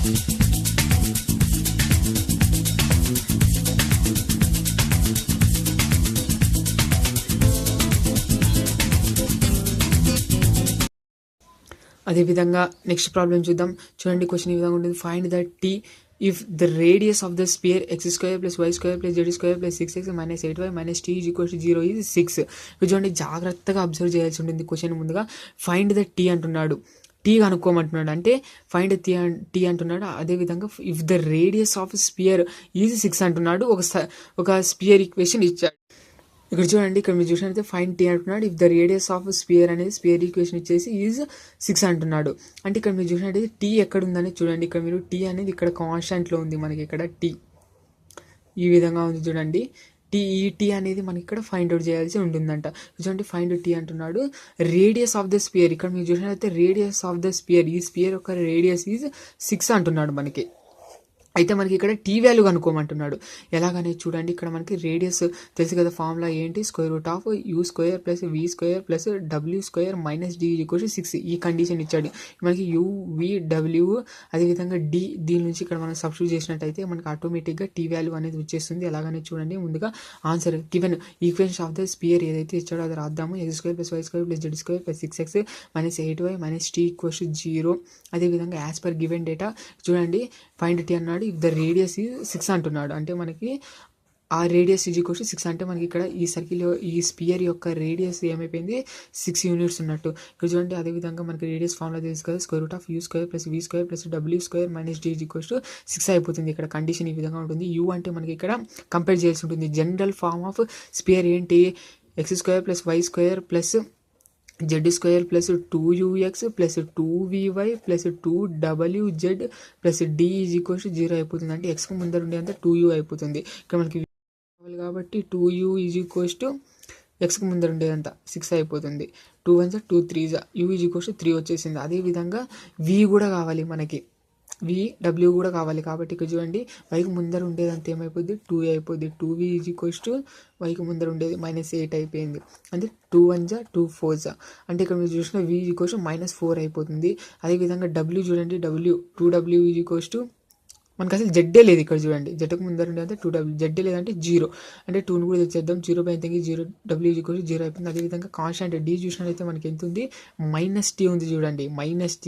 అదేవిధంగా next problem చూద్దాం. చూడండి క్వశ్చన్ ఈ విధంగా ఉంటుంది. Find the t if the radius of the sphere x² + y² + z² + 6x - 8y - t = 0 is 6. చూడండి జాగ్రత్తగా అబ్జర్వ్ చేయాల్సి ఉంటుంది. క్వశ్చన్ ముందుగా ఫైండ్ ద టీ అంటున్నాడు, టీ కనుక్కోమంటున్నాడు, అంటే ఫైండ్ టీ అంటున్నాడు. అదేవిధంగా if the radius of sphere is 6 అంటున్నాడు. ఒక స్పియర్ ఈక్వేషన్ ఇచ్చాడు. ఇక్కడ చూడండి, ఇక్కడ మీరు చూసినట్లయితే ఫైండ్ టీ అంటున్నాడు. If the radius of sphere అనేది స్పియర్ ఈక్వేషన్ ఇచ్చేసి ఈజ్ 6 అంటున్నాడు. అంటే ఇక్కడ మీరు చూసినట్టయితే టీ ఎక్కడ ఉందని చూడండి. ఇక్కడ మీరు టీ అనేది ఇక్కడ కాన్స్టాంట్లో ఉంది, మనకి ఇక్కడ టీ ఈ విధంగా ఉంది చూడండి. ఈ టీ అనేది మనకి ఇక్కడ ఫైండ్ అవుట్ చేయాల్సి ఉంటుందంట. చూడండి ఫైండ్ టీ అంటున్నాడు. రేడియస్ ఆఫ్ ద స్పియర్, ఇక్కడ మీరు చూసినట్లయితే రేడియస్ ఆఫ్ ద స్పియర్, ఈ స్పియర్ యొక్క రేడియస్ ఈజ్ 6 అంటున్నాడు మనకి. అయితే మనకి ఇక్కడ టీ వాల్యూ కనుక్కోమంటున్నాడు. ఎలాగనేది చూడండి. ఇక్కడ మనకి రేడియస్ తెలుసు కదా, ఫార్ములా ఏంటి, √u² + v² + w² - d = 6. ఈ కండిషన్ ఇచ్చాడు మనకి. u, v, w అదేవిధంగా d, దీని నుంచి ఇక్కడ మనం సబ్స్టిట్యూట్ చేసినట్టయితే మనకి ఆటోమేటిక్గా టీ వాల్యూ అనేది వచ్చేస్తుంది. ఎలాగనేది చూడండి. ముందుగా answer given equation of the spear ఏదైతే ఇచ్చాడో అది రాద్దాము. x² + y² + z² + 6x - 8y - t = 0. అదేవిధంగా యాజ్ పర్ గివెన్ డేటా చూడండి ఫైండ్ టీ అన్నాడు. ఇఫ్ ద రేడియస్ ఈజ్ 6 అంటున్నాడు, అంటే మనకి ఆ రేడియస్ = 6 అంటే మనకి ఇక్కడ ఈ సర్కిల్, ఈ స్పియర్ యొక్క రేడియస్ ఏమైపోయింది, 6 యూనిట్స్ ఉన్నట్టు. ఇక్కడ చూడండి. అదేవిధంగా మనకి రేడియస్ ఫార్ములా తెలుసు కదా, √u² + v² + w² - d = 6 అయిపోతుంది. ఇక్కడ కండిషన్ ఈ విధంగా ఉంటుంది. u అంటే మనకి ఇక్కడ కంపేర్ చేయాల్సి ఉంటుంది. జనరల్ ఫార్మ్ ఆఫ్ స్పియర్ ఏంటి, x² + y² + z² + 2ux + 2vy + 2wz + d = 0 అయిపోతుంది. అంటే ఎక్స్కి ముందర ఉండేంత 2u అయిపోతుంది. ఇక్కడ మనకి కావాలి కాబట్టి 2u = ఎక్స్కి ముందర ఉండేదంతా 6 అయిపోతుంది. 2 1 2 3 u = 3 వచ్చేసింది. అదేవిధంగా v కూడా కావాలి మనకి, w కూడా కావాలి కాబట్టి ఇక్కడ చూడండి వైకి ముందర ఉండేదంతా ఏమైపోద్ది, 2 అయిపోద్ది. 2v = వైకి ముందర ఉండేది -8 అయిపోయింది. అంటే 2 1 2 4 అంటే ఇక్కడ మీరు చూసిన v = -4 అయిపోతుంది. అదేవిధంగా w చూడండి, 2w = మనకు అసలు జెడ్డే లేదు. ఇక్కడ చూడండి జెడ్కు ముందర ఉండేదంటే 2w, జెడ్డే లేదంటే 0, అంటే 2ని కూడా తెచ్చేద్దాం. 0 పైన 0, w = 0 అయిపోతుంది. అదేవిధంగా కాన్స్టాంట్ d చూసినట్లయితే మనకి ఎంత ఉంది, -t ఉంది చూడండి, -t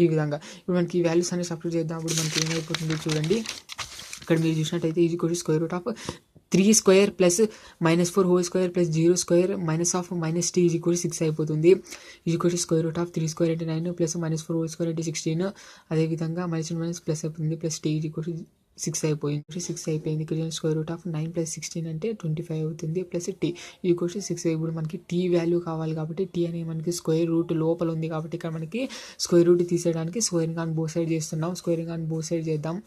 ఈ విధంగా. ఇప్పుడు మనకి ఈ వాల్యూస్ అన్ని సబ్స్టిట్యూట్ చేద్దాం. అప్పుడు మనకి ఏమైపోతుంది చూడండి. ఇక్కడ మీరు చూసినట్టయితే = √3² + -4² + 0² - -t = 6 అయిపోతుంది. √3² అంటే 9 + -4² అంటే 16. అదేవిధంగా -+ అయిపోతుంది, +t = 6 అయిపోయింది. 6 అయిపోయింది. ఇక్కడ √9 + 16 అంటే 25 అవుతుంది, +t = 6. ఇప్పుడు మనకి టీ వాల్యూ కావాలి కాబట్టి టీ అనేది మనకి స్క్వేర్ రూట్ లోపల ఉంది కాబట్టి ఇక్కడ మనకి స్క్వేర్ రూట్ తీసేయడానికి స్క్వేరింగ్ ఆన్ బోత్ సైడ్ చేస్తున్నాం. స్క్వేరింగ్ ఆన్ బోత్ సైడ్ చేద్దాం.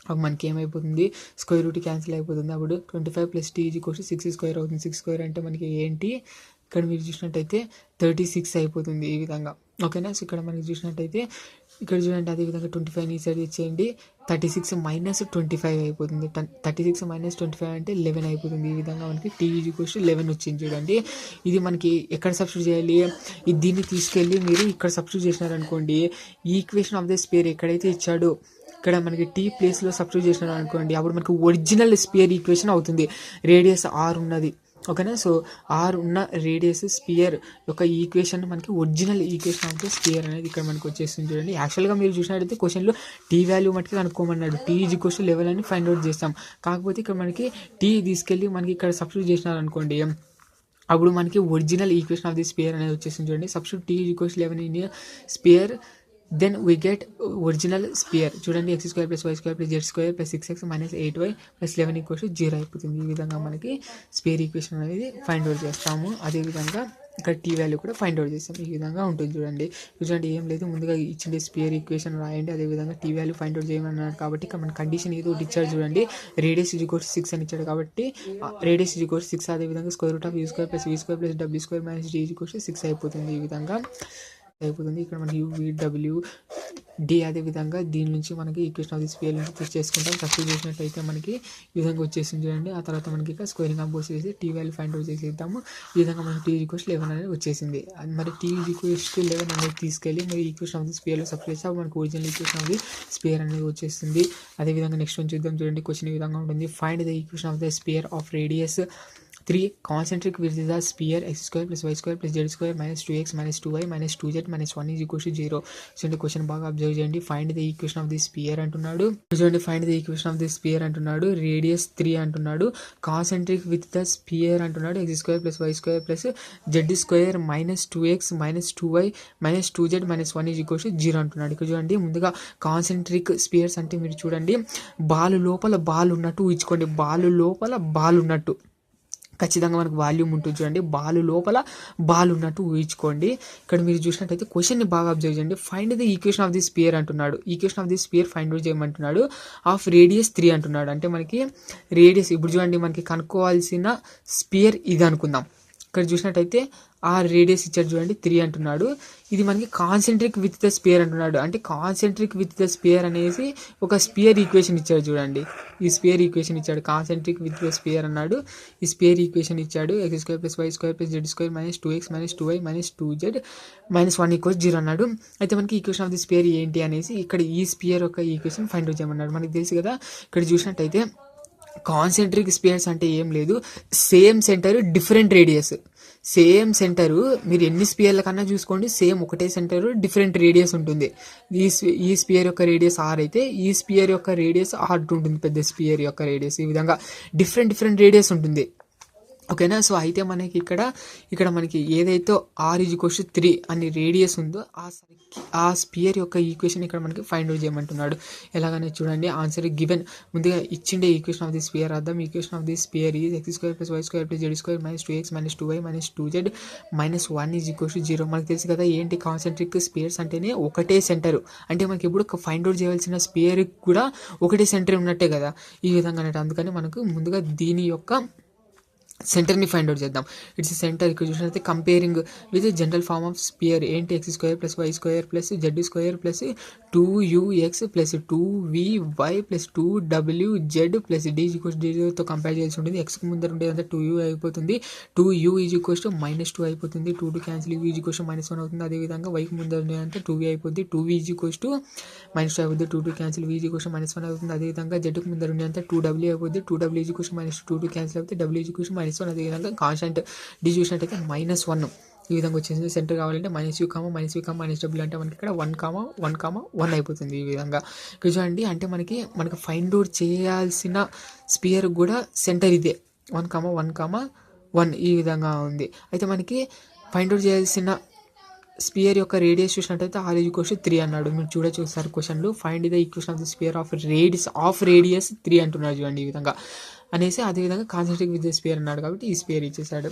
అప్పుడు మనకి ఏమైపోతుంది, స్క్వేర్ రూట్ క్యాన్సిల్ అయిపోతుంది. అప్పుడు 25 + t = 6² అవుతుంది. 6² అంటే మనకి ఏంటి, ఇక్కడ మీరు చూసినట్టయితే 36 అయిపోతుంది ఈ విధంగా. ఓకేనా. సో ఇక్కడ మనకి చూసినట్టయితే ఇక్కడ చూడండి. అదేవిధంగా 25 ఈ సైడ్ ఇచ్చేయండి. 36 - 25 అయిపోతుంది. 36 - 25 అంటే 11 అయిపోతుంది. ఈ విధంగా మనకి t = 11 వచ్చింది చూడండి. ఇది మనకి ఎక్కడ సబ్స్టిట్యూట్ చేయాలి, దీన్ని తీసుకెళ్ళి మీరు ఇక్కడ సబ్స్టిట్యూట్ చేసినారనుకోండి, ఈ ఈక్వేషన్ ఆఫ్ ద స్పియర్ ఎక్కడైతే ఇచ్చాడో ఇక్కడ మనకి టీ ప్లేస్లో సబ్స్టిట్యూట్ చేసినారు అనుకోండి, అప్పుడు మనకి ఒరిజినల్ స్పియర్ ఈక్వేషన్ అవుతుంది. రేడియస్ r ఉన్నది, ఓకేనా. సో r ఉన్న రేడియస్ స్పియర్ యొక్క ఈక్వేషన్ మనకి original equation of the spear అనేది ఇక్కడ మనకి వచ్చేస్తుంది చూడండి. యాక్చువల్గా మీరు చూసినట్టయితే క్వశ్చన్లో టీ వాల్యూ మట్టుకు కనుక్కోమన్నాడు. t = 11 అని ఫైండ్ అవుట్ చేస్తాం. కాకపోతే ఇక్కడ మనకి టీ తీసుకెళ్ళి మనకి ఇక్కడ సబ్స్టిట్యూట్ చేసినారు అనుకోండి, అప్పుడు మనకి original equation of the sphere అనేది వచ్చేసింది చూడండి. Substitute t = 11 in sphere, then we get original sphere. చూడండి x² + y² + z² + 6x - 8y + 11 = 0 అయిపోతుంది. ఈ విధంగా మనకి స్పియర్ ఈక్వేషన్ అనేది ఫైండ్ అవుట్ చేస్తాము. అదేవిధంగా ఇక్కడ టీ వాల్యూ కూడా ఫైండ్ అవుట్ చేస్తాం. ఈ విధంగా ఉంటుంది చూడండి. చూడండి ఏం లేదు, ముందుగా ఇచ్చిన స్పియర్ ఈక్వేషన్ రాయండి. అదేవిధంగా టీ వాల్యూ ఫైండ్ అవుట్ చేయమన్నాడు కాబట్టి ఇక్కడ మన కండిషన్ ఏదో ఒకటి ఇచ్చాడు చూడండి. రేడియస్ = 6 అని ఇచ్చాడు కాబట్టి రేడియస్ = 6. అదేవిధంగా √u² + v² + w² - d = 6 అయిపోతుంది. ఈ విధంగా అయిపోతుంది. ఇక్కడ మనకి u, v, w డి. అదేవిధంగా దీని నుంచి మనకి ఈక్వేషన్ ఆఫ్ ది స్పియర్ నుంచి చెక్ చేసుకుంటాం. సబ్స్టిట్యూట్ చేసినట్లయితే మనకి ఈ విధంగా వచ్చేసింది చూడండి. ఆ తర్వాత మనకి ఇక స్క్వేరింగ్ ఆఫ్ బోత్ చేసి టీ వాల్యూ ఫైండ్ అవుట్ చేసేద్దాము. ఈ విధంగా మనకి టీ ఈక్వల్స్ 11 అనేది వచ్చేసింది. మరి టీ ఈక్వల్స్ 11 అనేది తీసుకెళ్ళి మరి ఈక్వేషన్ ఆఫ్ ది స్పియర్లో సబ్స్టిట్యూట్ చేస్తే మనకి original equation of the sphere అనేది వచ్చేస్తుంది. అదేవిధంగా నెక్స్ట్ వన్ చూద్దాం చూడండి. క్వశ్చన్ ఈ విధంగా ఉంటుంది. Find the equation of the spear of radius 3 concentric with the sphere x square plus y square plus z square minus 2x minus 2y minus 2z minus 1 is equal to 0. చూడండి question బాగా observe చేయండి. Find the equation of the sphere అంటున్నాడు. చూడండి find the equation of the sphere అంటున్నాడు. Radius 3 అంటున్నాడు. Concentric with the spear అంటున్నాడు. x square plus y square plus z square minus 2x minus 2y minus 2z minus 1 is equal to 0 అంటున్నాడు. ఇక్కడ చూడండి ముందుగా concentric spheres అంటే మీరు చూడండి బాల్ లోపల బాల్ ఉన్నట్టు ఊహించుకోండి. బాల్ లోపల బాల్ ఉన్నట్టు ఖచ్చితంగా మనకు వాల్యూమ్ ఉంటుంది చూడండి. బాల్ లోపల బాల్ ఉన్నట్టు ఊహించుకోండి. ఇక్కడ మీరు చూసినట్టయితే క్వశ్చన్ని బాగా అబ్జర్వ్ చేయండి. Find the equation of the sphere అంటున్నాడు. Equation of the sphere find out చేయమంటున్నాడు. ఆఫ్ రేడియస్ 3 అంటున్నాడు. అంటే మనకి రేడియస్ ఇప్పుడు చూడండి మనకి కనుక్కోవాల్సిన స్పియర్ ఇది అనుకుందాం. ఇక్కడ చూసినట్టయితే ఆ రేడియస్ ఇచ్చాడు చూడండి 3 అంటున్నాడు. ఇది మనకి కాన్సెంట్రిక్ విత్ ద స్పియర్ అంటున్నాడు. అంటే కాన్సెంట్రిక్ విత్ ద స్పియర్ అనేసి ఒక స్పియర్ ఈక్వేషన్ ఇచ్చాడు చూడండి. ఈ స్పియర్ ఈక్వేషన్ ఇచ్చాడు. కాన్సెంట్రిక్ విత్ ద స్పియర్ అన్నాడు. ఈ స్పియర్ ఈక్వేషన్ ఇచ్చాడు. x square plus y square plus z square minus 2x minus 2y minus 2z minus 1 equals 0 అన్నాడు. అయితే మనకి ఈక్వేషన్ ఆఫ్ ది స్పియర్ ఏంటి అనేసి ఇక్కడ ఈ స్పియర్ యొక్క ఈక్వేషన్ ఫైండ్ అవుట్ చేయమన్నాడు. మనకి తెలుసు కదా ఇక్కడ చూసినట్టయితే కాన్సెంట్రిక్ స్పియర్స్ అంటే ఏం లేదు, same centre different radius. Same centre మీరు ఎన్ని స్పియర్ల కన్నా చూసుకోండి, సేమ్ ఒకటే సెంటరు డిఫరెంట్ రేడియస్ ఉంటుంది. ఈ స్పియర్ యొక్క రేడియస్ r అయితే ఈ స్పియర్ యొక్క రేడియస్ r ఉంటుంది. పెద్ద స్పియర్ యొక్క రేడియస్ ఈ విధంగా డిఫరెంట్ రేడియస్ ఉంటుంది. ఓకేనా. సో అయితే మనకి ఇక్కడ మనకి ఏదైతే r=3 అని రేడియస్ ఉందో ఆ స్పియర్ యొక్క ఈక్వేషన్ ఇక్కడ మనకి ఫైండ్ అవుట్ చేయమంటున్నాడు. ఎలాగనే చూడండి ఆన్సర్ గివెన్. ముందుగా ఇచ్చిండే ఈక్వేషన్ ఆఫ్ ది స్పియర్ అర్థం. Equation of the spear is x square plus y square plus z square minus 2x minus 2y minus 2z minus 1 is equal to 0. మనకు తెలుసు కదా ఏంటి concentric spheres అంటేనే ఒకటే centre. అంటే మనకి ఎప్పుడు ఫైండ్ అవుట్ చేయాల్సిన స్పియర్ కూడా ఒకటే సెంటర్ ఉన్నట్టే కదా ఈ విధంగా అన్నట్టు. అందుకని మనకు ముందుగా దీని యొక్క సెంటర్ని ఫైండ్ అవుట్ చేద్దాం. ఇట్స్ సెంటర్ ఇక్కడ చూసినట్లయితే comparing with general form of sphere ఏంటి x square plus y square plus z square plus 2ux plus 2vy plus 2wz plus d తో కంపేర్ చేయాల్సి ఉంటుంది. ఎక్స్కి ముందర ఉండేదంతా 2u అయిపోతుంది. 2u ఈజ్ ఈక్వల్స్ టు -2 అయిపోతుంది. 2 cancel u is equals to -1 అవుతుంది. అదేవిధంగా వైకి ముందర ఉండేదంతా 2v అయిపోతుంది. 2v ఈజ్ ఈక్వల్స్ టు -2 అయిపోతుంది. 2 cancel v is equals to -1 అవుతుంది. అదేవిధంగా z కి ముందర ఉండేదంతా 2w అయిపోతుంది. 2w is equals to -2 cancel అవుతుంది. w is equals to -1. అదేవిధంగా కాన్స్టెంట్ డి చూసినట్టయితే -1 ఈ విధంగా వచ్చేసింది. సెంటర్ కావాలంటే -u, -w అంటే మనకి ఇక్కడ 1 అయిపోతుంది. ఈ విధంగా ఇక్కడ చూడండి అంటే మనకి ఫైండ్ అవుట్ చేయాల్సిన స్పియర్ కూడా సెంటర్ ఇదే 1 ఈ విధంగా ఉంది. అయితే మనకి ఫైండ్ అవుట్ చేయాల్సిన స్పియర్ యొక్క రేడియస్ చూసినట్టయితే r=3 అన్నాడు. మీరు చూడొచ్చు ఒకసారి క్వశ్చన్లు. Find the equation of the spear of radius 3 అంటున్నాడు చూడండి ఈ విధంగా అనేసి. అదేవిధంగా కాన్సెంట్రిక్ విత్ ద స్పియర్ అన్నాడు కాబట్టి ఈ స్పియర్ ఇచ్చేసాడు.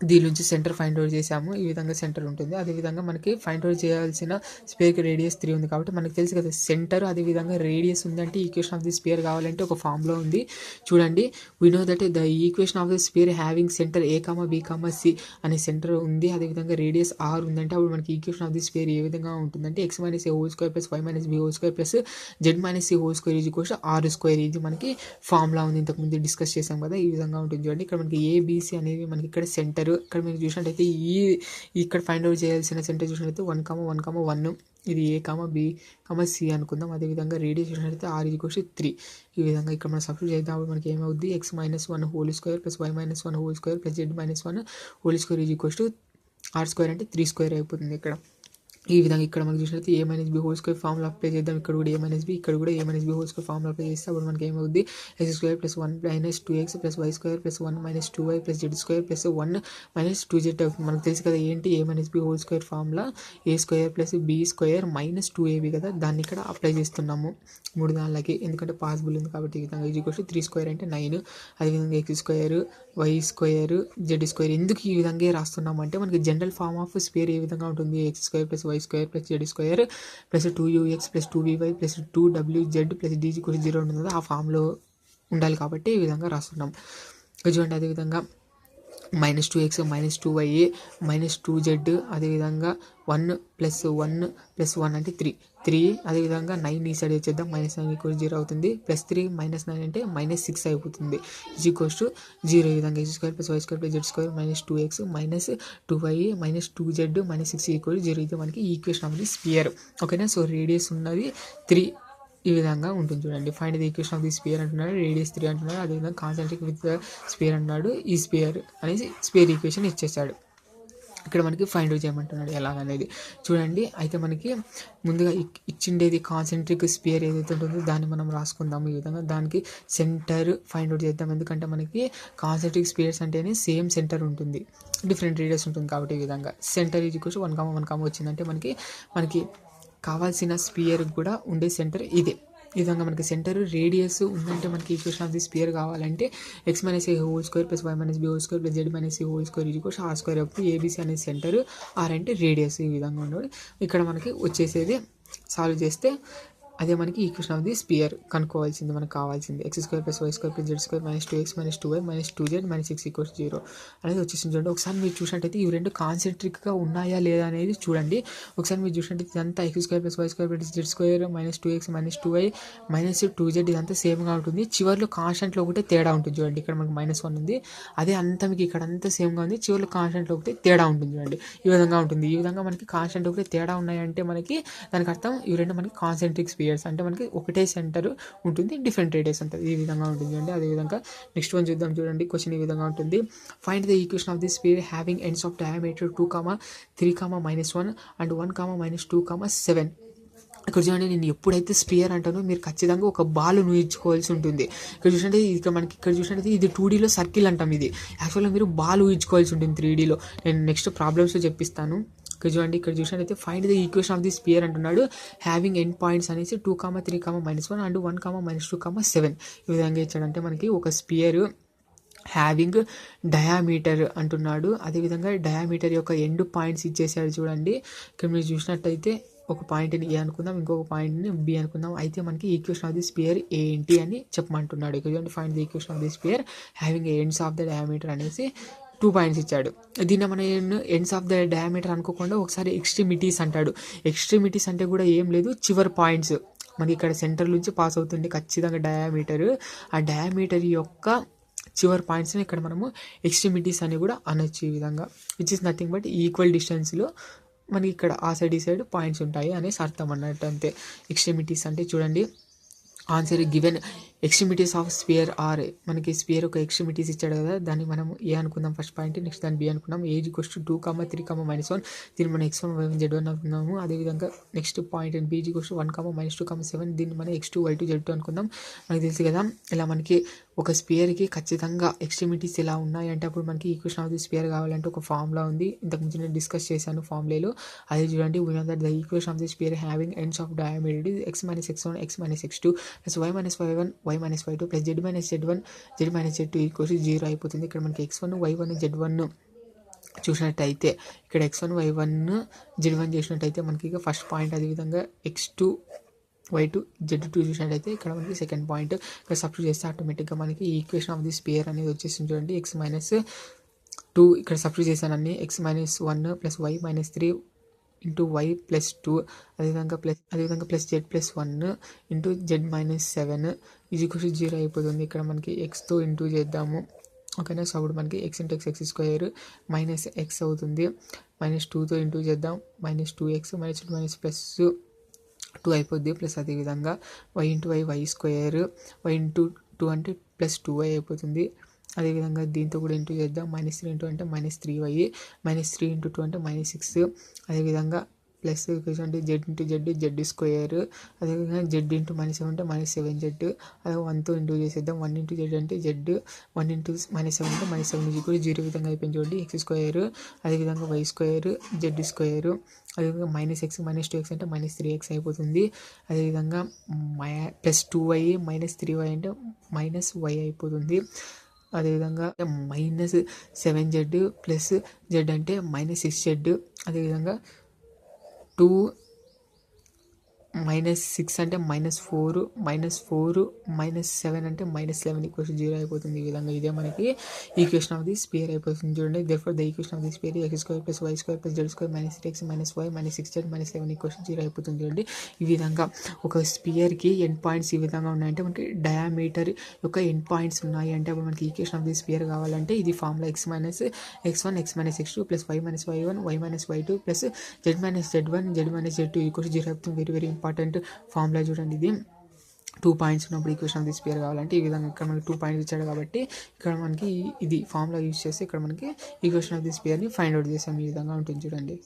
దీని నుంచి సెంటర్ ఫైండ్ అవుట్ చేసాము. ఈ విధంగా సెంటర్ ఉంటుంది. అదేవిధంగా మనకి ఫైండ్ అవుట్ చేయాల్సిన స్పియర్కి రేడియస్ 3 ఉంది కాబట్టి మనకు తెలుసు కదా సెంటర్ అదేవిధంగా రేడియస్ ఉందంటే ఈక్వేషన్ ఆఫ్ ది స్పియర్ కావాలంటే ఒక ఫామ్లో ఉంది చూడండి. We know that the equation of the spear having centre a,b,c అనే సెంటర్ ఉంది. అదేవిధంగా రేడియస్ r ఉందంటే అప్పుడు మనకి ఈక్వేషన్ ఆఫ్ ది స్పియర్ ఏ విధంగా ఉంటుందంటే x - a whole square plus y - b whole square plus z - c whole square is equals to r². ఇది మనకి ఫార్ములా ఉంది. ఇంతకుముందు డిస్కస్ చేసాం కదా ఈ విధంగా ఉంటుంది చూడండి. ఇక్కడ మనకి a,b,c అనేవి మనకి ఇక్కడ సెంటర్. ఇక్కడ మీరు చూసినట్టయితే ఇక్కడ ఫైండ్ అవుట్ చేయాల్సిన సెంటర్ చూసినట్టయితే 1,1,1 ఇది a,b,c అనుకుందాం. అదేవిధంగా రేడియస్ చూసినట్టయితే r=3. ఈ విధంగా ఇక్కడ మనం సబ్స్టిట్యూట్ చేద్దాం. మనకి ఏమవుద్ది x - 1 whole square plus y - 1 whole square plus z - 1 whole square is equals to r² అంటే 3² అయిపోతుంది. ఈ విధంగా ఇక్కడ మనకి చూసినట్టు a - b whole square formula apply చేద్దాం. ఇక్కడ కూడా a - b ఇక్కడ కూడా a - b whole square formula apply చేస్తే అప్పుడు మనకి ఏమవుద్ది x square plus 1 - 2x plus y square plus 1 - 2y plus z square plus 1 - 2z అవుతుంది. మనకు తెలుసు కదా ఏంటి a - b whole square formula a square plus b square - 2ab కదా. దాన్ని ఇక్కడ అప్లై చేస్తున్నాము 3 దానిలకి ఎందుకంటే పాసిబుల్ ఉంది కాబట్టి. ఈ విధంగా ఈజ్ ఈక్వల్స్ టు 3² అంటే 9. అదేవిధంగా x square y square z square ఎందుకు ఈ విధంగా రాస్తున్నాము అంటే మనకి జనరల్ ఫార్మ్ ఆఫ్ స్క్వేర్ ఏ విధంగా ఉంటుంది x square plus y square plus z square plus 2ux plus 2vy plus 2wz plus d=0 ఉంటుంది. ఆ ఫామ్లో ఉండాలి కాబట్టి ఈ విధంగా రాస్తున్నాం చూడండి. అదేవిధంగా -2x -2y -2z అదేవిధంగా 1 + 1 + 1 అంటే 3 అదేవిధంగా 9 ఈ సైడ్ వచ్చేద్దాం -9 = 0 అవుతుంది. +3 -9 అంటే -6 అయిపోతుంది. =0 ఈ విధంగా x² + y² + z² -2x -2y -2z -6 = 0. ఇది మనకి ఈక్వేషన్ ఆఫ్ ది స్పియర్. ఓకేనా. సో రేడియస్ ఉన్నది 3 ఈ విధంగా ఉంటుంది చూడండి. Find the equation of the sphere అంటున్నాడు, రేడియస్ 3 అంటున్నాడు, అదేవిధంగా కాన్సెంట్రిక్ విత్ స్పియర్ అన్నాడు. ఈ స్పియర్ అనేసి స్పియర్ ఈక్వేషన్ ఇచ్చేసాడు. ఇక్కడ మనకి ఫైండ్ అవుట్ చేయమంటున్నాడు ఎలాగనేది చూడండి. అయితే మనకి ముందుగా ఇచ్చిండేది కాన్సెంట్రిక్ స్పియర్ ఏదైతే ఉంటుందో దాన్ని మనం రాసుకుందాం ఈ విధంగా. దానికి సెంటర్ ఫైండ్ అవుట్ చేద్దాం. ఎందుకంటే మనకి కాన్సెంట్రిక్ స్పియర్స్ అంటేనే సేమ్ సెంటర్ ఉంటుంది, డిఫరెంట్ రేడియస్ ఉంటుంది కాబట్టి ఈ విధంగా సెంటర్ ఈజ్ 1, 1 వచ్చిందంటే మనకి కావాల్సిన స్పియర్ కూడా ఉండే సెంటర్ ఇదే. ఈ విధంగా మనకి సెంటర్ రేడియస్ ఉందంటే మనకి ఈక్వేషన్ ఆఫ్ ది స్పియర్ కావాలంటే x - a² + y - b² + z - c² r² అవుతుంది. ఏబిసి అనేది సెంటర్, ఆర్ అంటే రేడియస్. ఈ విధంగా ఉండదు. ఇక్కడ మనకి వచ్చేసేది సాల్వ్ చేస్తే అదే మనకి ఈక్వేషన్ ఆఫ్ ది స్పియర్ కనుక్కోవాల్సింది, మనకు కావాల్సింది x² + y² + z² -2x -2y -2z -6 = 0 అనేది వచ్చేసింది చూడండి. ఒకసారి మీరు చూసినట్టయితే ఇవి రెండు కాన్సెంట్రిక్గా ఉన్నాయా లేదా అనేది చూడండి. ఒకసారి మీరు చూసినట్టయితే ఇదంతా x² + y² + z² -2x -2y -2z ఇదంతా సేమ్గా ఉంటుంది. చివరిలో కాన్స్టెంట్లో ఒకటే తేడా ఉంటుంది చూడండి. ఇక్కడ మనకి -1 ఉంది, అదే అంతా మీకు ఇక్కడ అంతా సేమ్గా ఉంది, చివరిలో కాన్స్టెంట్లో ఒకటే తేడా ఉంటుంది చూడండి. ఈ విధంగా ఉంటుంది. ఈ విధంగా మనకి కాన్స్టెంట్ ఒకటే తేడా ఉన్నాయంటే మనకి దానికి అర్థం ఇవి రెండు మనకి కాన్సెంట్రిక్ స్పియర్స్ అంటే మనకి ఒకటే సెంటర్ ఉంటుంది, డిఫరెంట్ రేడియస్ ఉంటుంది. ఈ విధంగా ఉంటుంది అండి. అదేవిధంగా నెక్స్ట్ వన్ చూద్దాం చూడండి. క్వశ్చన్ ఈ విధంగా ఉంటుంది. Find the equation of the spear having ends of diameter 2, 3, -1 and 1, -2, 7. ఇక్కడ చూడండి, నేను ఎప్పుడైతే స్పియర్ అంటానో మీరు ఖచ్చితంగా ఒక బాల్ ఊహించుకోవాల్సి ఉంటుంది. ఇక్కడ చూసినట్టు ఇక్కడ చూసినట్టు ఇది 2Dలో సర్కిల్ అంటాం. ఇది యాక్చువల్గా మీరు బాల్ ఊహించుకోవాల్సి ఉంటుంది 3Dలో. నేను నెక్స్ట్ ప్రాబ్లమ్స్లో చెప్పిస్తాను. ఇక్కడ చూడండి, ఇక్కడ చూసినట్టయితే find the equation of the sphere అంటున్నాడు. హ్యావింగ్ ఎండ్ పాయింట్స్ అనేసి 2, 3, -1 అండ్ 1, -2, 7 ఈ విధంగా ఇచ్చాడంటే మనకి ఒక స్పియర్ హ్యావింగ్ డయామీటర్ అంటున్నాడు. అదేవిధంగా డయామీటర్ యొక్క ఎండ్ పాయింట్స్ ఇచ్చేసాడు చూడండి. ఇక్కడ మీరు చూసినట్టయితే ఒక పాయింట్ని ఏ అనుకుందాం, ఇంకొక పాయింట్ని బి అనుకుందాం. అయితే మనకి ఈక్వేషన్ ఆఫ్ ది స్పియర్ ఏంటి అని చెప్పమంటున్నాడు. ఇక్కడ చూడండి, find the equation of the spear having ends of the diameter అనేసి 2 పాయింట్స్ ఇచ్చాడు. దీన్ని మన ఎండ్స్ ఆఫ్ ద డయామీటర్ అనుకోకుండా ఒకసారి ఎక్స్ట్రిమిటీస్ అంటాడు. ఎక్స్ట్రిమిటీస్ అంటే కూడా ఏం లేదు, చివరి పాయింట్స్. మనకి ఇక్కడ సెంటర్ నుంచి పాస్ అవుతుంది ఖచ్చితంగా డయామీటర్. ఆ డయామీటర్ యొక్క చివరి పాయింట్స్ని ఇక్కడ మనము ఎక్స్ట్రిమిటీస్ అని కూడా అనొచ్చు. ఈ విధంగా which is nothing but equal డిస్టెన్స్లో మనకి ఇక్కడ ఆ సైడ్ ఈ సైడ్ పాయింట్స్ ఉంటాయి అనేసి అర్థం అన్నట్టు అంతే. ఎక్స్ట్రిమిటీస్ అంటే చూడండి, answer given extremities of sphere are. మనకి స్పియర్ ఒక ఎక్స్ట్రిమిటీస్ ఇచ్చాడు కదా, దాన్ని మనం ఏ అనుకుందాం ఫస్ట్ పాయింట్, నెక్స్ట్ దాన్ని బి అనుకున్నాం. ఏజ్ = 2, 3, -1 దీన్ని మనం x1 y1 z1 అనుకున్నాము. అదేవిధంగా నెక్స్ట్ పాయింట్ బి = 1, -2, 7 దీన్ని మనం x2 y2 z2 అనుకుందాం. మనకి తెలుసు కదా, ఇలా మనకి ఒక స్పియర్కి ఖచ్చితంగా ఎక్స్ట్రిమిటీస్ ఎలా ఉన్నాయి అంటే అప్పుడు మనకి ఈక్వేషన్ ఆఫ్ ది స్పియర్ కావాలంటే ఒక ఫార్ములా ఉంది. ఇంతకుముందు నేను డిస్కస్ చేశాను ఫార్ములాలో. అదే చూడండి, we know that the equation of the spear having ends of diameter x - x1 x - x2 y - y1 y - y2 z - z1 z - z2 = 0 అయిపోతుంది. ఇక్కడ మనకి x1 y1 z1 చూసినట్టయితే ఇక్కడ x1 y1 z1 చేసినట్టయితే మనకి ఇక ఫస్ట్ పాయింట్, అదేవిధంగా x2 y2 z2 చూసినట్టయితే ఇక్కడ మనకి సెకండ్ పాయింట్. ఇక్కడ సబ్స్టిట్యూట్ చేస్తే ఆటోమేటిక్గా మనకి ఈక్వేషన్ ఆఫ్ ది స్పియర్ అనేది వచ్చేసింది చూడండి. x - 2 ఇక్కడ సబ్స్టిట్యూట్ చేశాను అన్ని. x - 1 + y - 3 y + 2 అదేవిధంగా ప్లస్ z + 1 z - 7 = 0 అయిపోతుంది. ఇక్కడ మనకి xతో ఇంటూ చేద్దాము. ఓకేనా. సో అప్పుడు మనకి x × x² - x అవుతుంది. -2తో ఇంటూ చేద్దాం. -2x -2 అయిపోద్ది. ప్లస్ అదేవిధంగా y × y² y × 2 అంటే +2y అయిపోతుంది. అదేవిధంగా దీంతో కూడా ఇంటూ చేద్దాం. -3 × అంటే -3y -3 × 2 అంటే -6. అదేవిధంగా ప్లస్ చూడండి z × z² అదేవిధంగా z × -7 అంటే -7z. అదే 1తో ఇంటూ చేసేద్దాం. 1 × z అంటే z 1 × -7 అంటే -7 = 0 విధంగా అయిపోయింది చూడండి. x² అదేవిధంగా y² z². అదేవిధంగా -x -2x అంటే -3x అయిపోతుంది. అదేవిధంగా +2y -3y అంటే -y అయిపోతుంది. అదేవిధంగా -7z ప్లస్ z అంటే -6z. అదేవిధంగా 2 -6 అంటే -4, -4, -7 అంటే -11 0 అయిపోతుంది. ఈ విధంగా ఇదే మనకి ఈక్వేషన్ ఆఫ్ ది స్పియర్ అయిపోతుంది చూడండి. Therefore the equation of the spear x² + y² + z² -6x - y -6z -11 0 అయిపోతుంది చూడండి. ఈ విధంగా ఒక స్పియర్కి ఎండ్ పాయింట్స్ ఈ విధంగా ఉన్నాయంటే మనకి డయామీటర్ యొక్క ఎండ్ పాయింట్స్ ఉన్నాయి అంటే అప్పుడు మనకి ఈక్వేషన్ ఆఫ్ ది స్పియర్ కావాలంటే ఇది formula x - x1 x - x2 + y - y1 y - y2 + z - z1 z - z2 0 అయిపోతుంది. వెరీ వెరీ ఇంపార్టెంట్ ఫార్ములా చూడండి. ఇది 2 పాయింట్స్ ఉన్నప్పుడు ఈక్వేషన్ ఆఫ్ ది స్పియర్ కావాలంటే ఈ విధంగా ఇక్కడ మనకి 2 పాయింట్స్ ఇచ్చాడు కాబట్టి ఇక్కడ మనకి ఇది ఫార్ములా యూజ్ చేస్తే ఇక్కడ మనకి ఈక్వేషన్ ఆఫ్ ది స్పియర్ని ఫైండ్ అవుట్ చేసాం. ఈ విధంగా ఉంటుంది చూడండి.